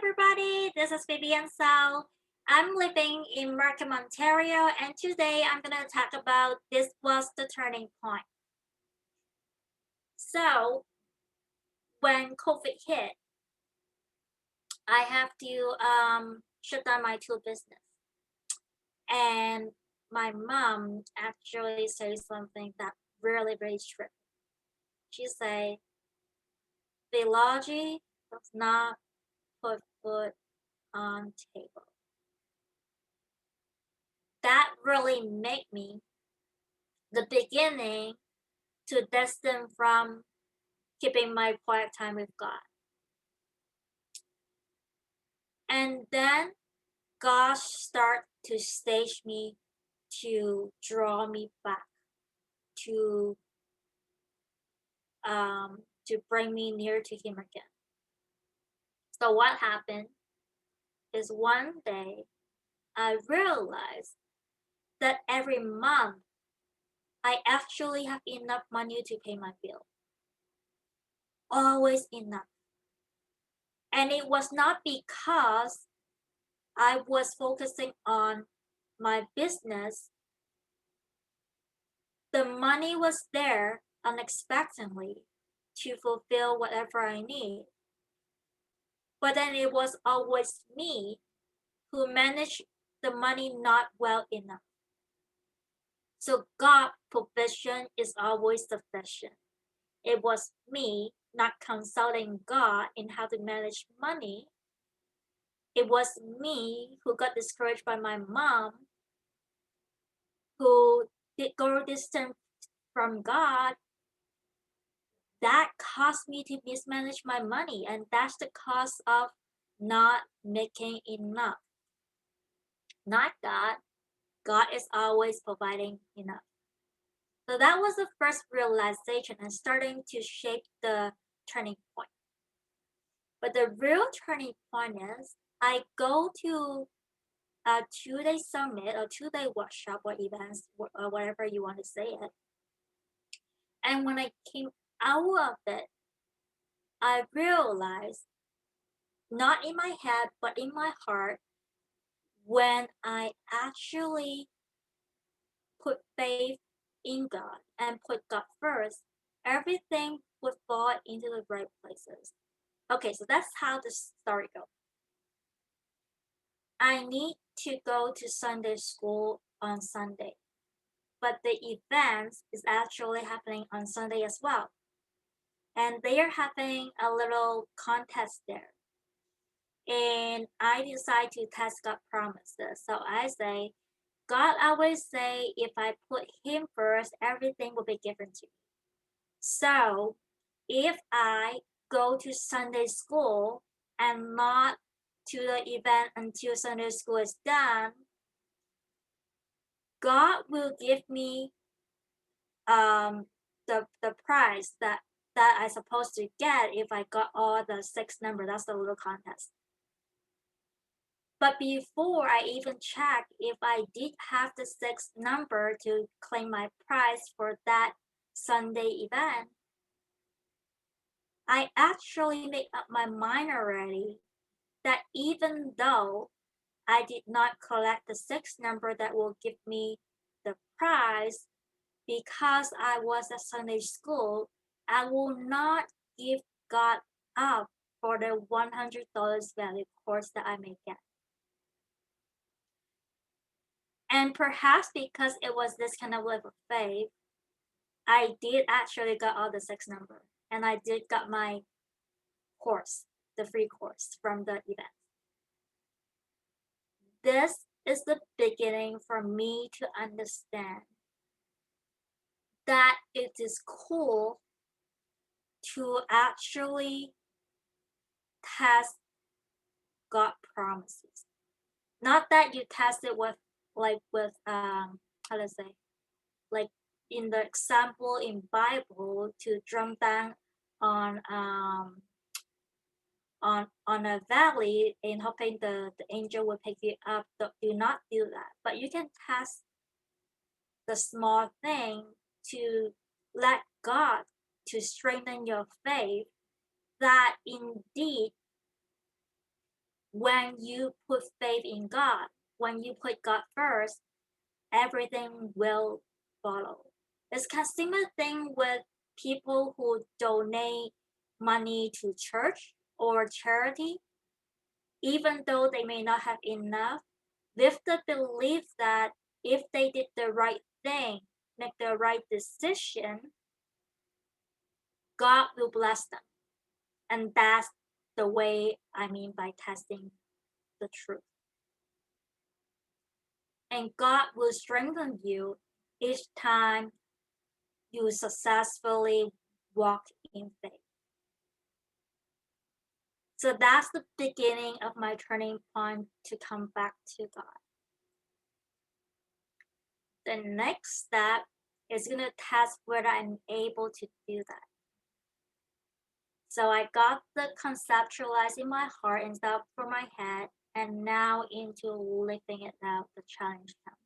everybody, this is Vivian So. I'm living in Markham, Ontario, and today I'm going to talk about this was the turning point. So, when COVID hit, I have to shut down my two business. And my mom actually said something that really tripped. She said, "Biology does not put food on table." That really made me the beginning to destin from keeping my quiet time with God. And then God start to stage me to draw me back to to bring me near to him again. So what happened is one day I realized that every month I actually have enough money to pay my bill. Always enough. And it was not because I was focusing on my business. The money was there unexpectedly to fulfill whatever I need. But then it was always me who managed the money not well enough. So God provision is always sufficient. It was me not consulting God in how to manage money. It was me who got discouraged by my mom, who did go distant from God. That caused me to mismanage my money, and that's the cause of not making enough. Not God. God is always providing enough. So that was the first realization and starting to shape the turning point. But the real turning point is I go to a 2 day summit or 2 day workshop or events or whatever you want to say it. And when I came out of it, I realized, not in my head, but in my heart, when I actually put faith in God and put God first, everything would fall into the right places. Okay, so that's how the story goes. I need to go to Sunday school on Sunday, but the event is actually happening on Sunday as well. And they are having a little contest there. And I decide to test God promises. So I say, God always say, if I put him first, everything will be given to me. So if I go to Sunday school and not to the event until Sunday school is done, God will give me the prize that I supposed to get if I got all the six number. That's the little contest. But before I even check if I did have the sixth number to claim my prize for that Sunday event, I actually made up my mind already that even though I did not collect the sixth number that will give me the prize, because I was at Sunday school, I will not give God up for the $100 value course that I may get. And perhaps because it was this kind of level of faith, I did actually got all the six number, and I did got my course, the free course from the event. This is the beginning for me to understand that it is cool to actually test God promises. Not that you test it with how to say, like in the example in Bible to jump down on on a valley and hoping the angel will pick you up. Do not do that. But you can test the small thing to let God to strengthen your faith that indeed when you put faith in God, when you put God first, everything will follow. It's kind of similar thing with people who donate money to church or charity, even though they may not have enough, with the belief that if they did the right thing, make the right decision, God will bless them. And that's the way I mean by testing the truth. And God will strengthen you each time you successfully walk in faith. So that's the beginning of my turning point to come back to God. The next step is going to test whether I'm able to do that. So I got the conceptualize in my heart instead of from my head, and now into living it out, the challenge comes.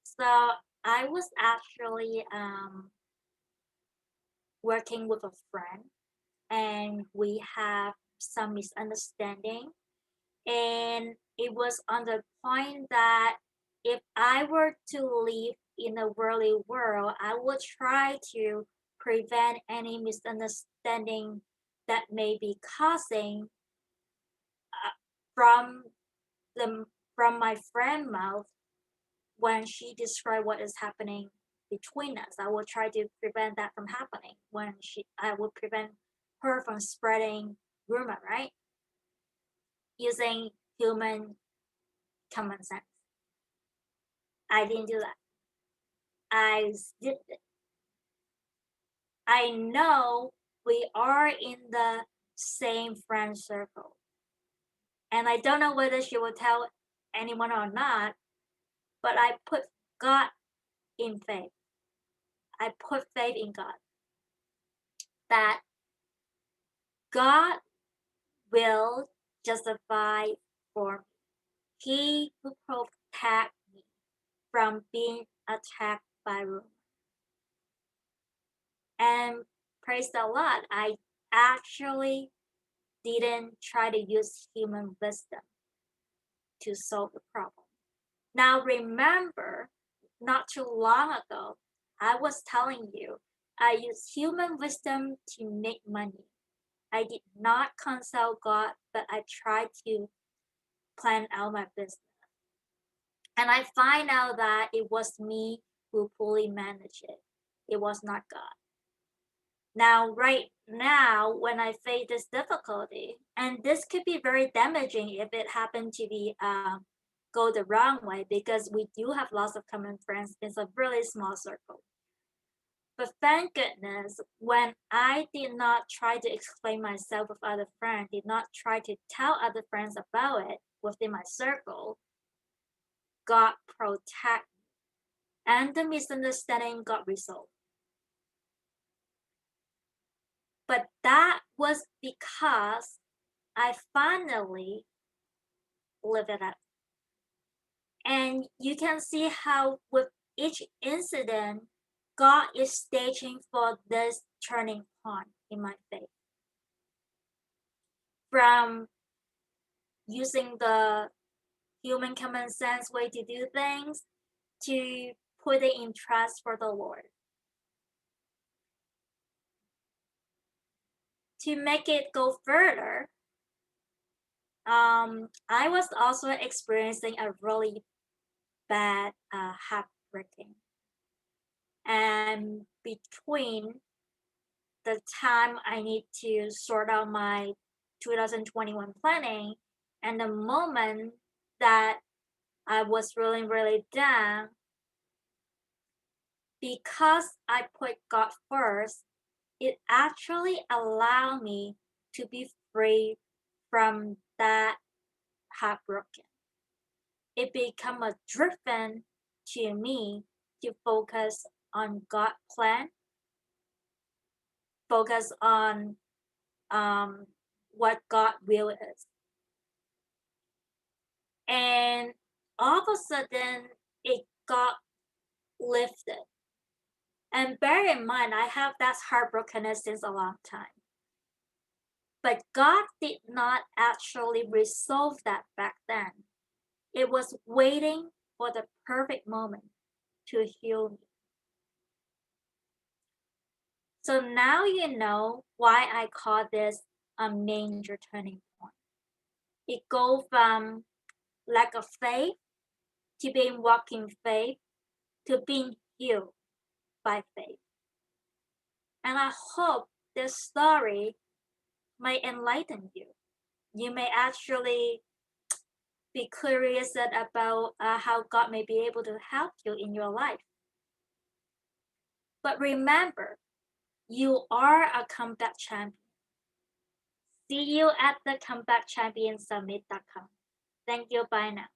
So I was actually working with a friend, and we have some misunderstanding. And it was on the point that if I were to live in a worldly world, I would try to prevent any misunderstanding that may be causing from the from my friend mouth when she described what is happening between us. I will try to prevent that from happening when I will prevent her from spreading rumor, right? Using human common sense. I didn't do that. I did it. I know we are in the same friend circle. And I don't know whether she will tell anyone or not, but I put God in faith. I put faith in God that God will justify for me. He will protect me from being attacked by rumors. And praise the Lord, I actually didn't try to use human wisdom to solve the problem. Now, remember, not too long ago, I was telling you I used human wisdom to make money. I did not consult God, but I tried to plan out my business. And I find out that it was me who fully managed it. It was not God. Now, right now, when I face this difficulty, and this could be very damaging if it happened to be go the wrong way, because we do have lots of common friends. It's a really small circle. But thank goodness, when I did not try to explain myself with other friends, did not try to tell other friends about it within my circle, God protect me, and the misunderstanding got resolved. But that was because I finally live it up. And you can see how with each incident, God is staging for this turning point in my faith. From using the human common sense way to do things to putting in trust for the Lord. To make it go further, I was also experiencing a really bad heartbreaking. And between the time I need to sort out my 2021 planning and the moment that I was really, really down, because I put God first, it actually allowed me to be free from that heartbroken. It became a driven to me to focus on God's plan, focus on um, what God will is. And all of a sudden, it got lifted. And bear in mind, I have that heartbrokenness since a long time. But God did not actually resolve that back then. It was waiting for the perfect moment to heal me. So now you know why I call this a major turning point. It goes from lack of faith to being walking faith to being healed by faith. And I hope this story might enlighten you. You may actually be curious about how God may be able to help you in your life. But remember, you are a comeback champion. See you at the comebackchampionsummit.com. Thank you. Bye now.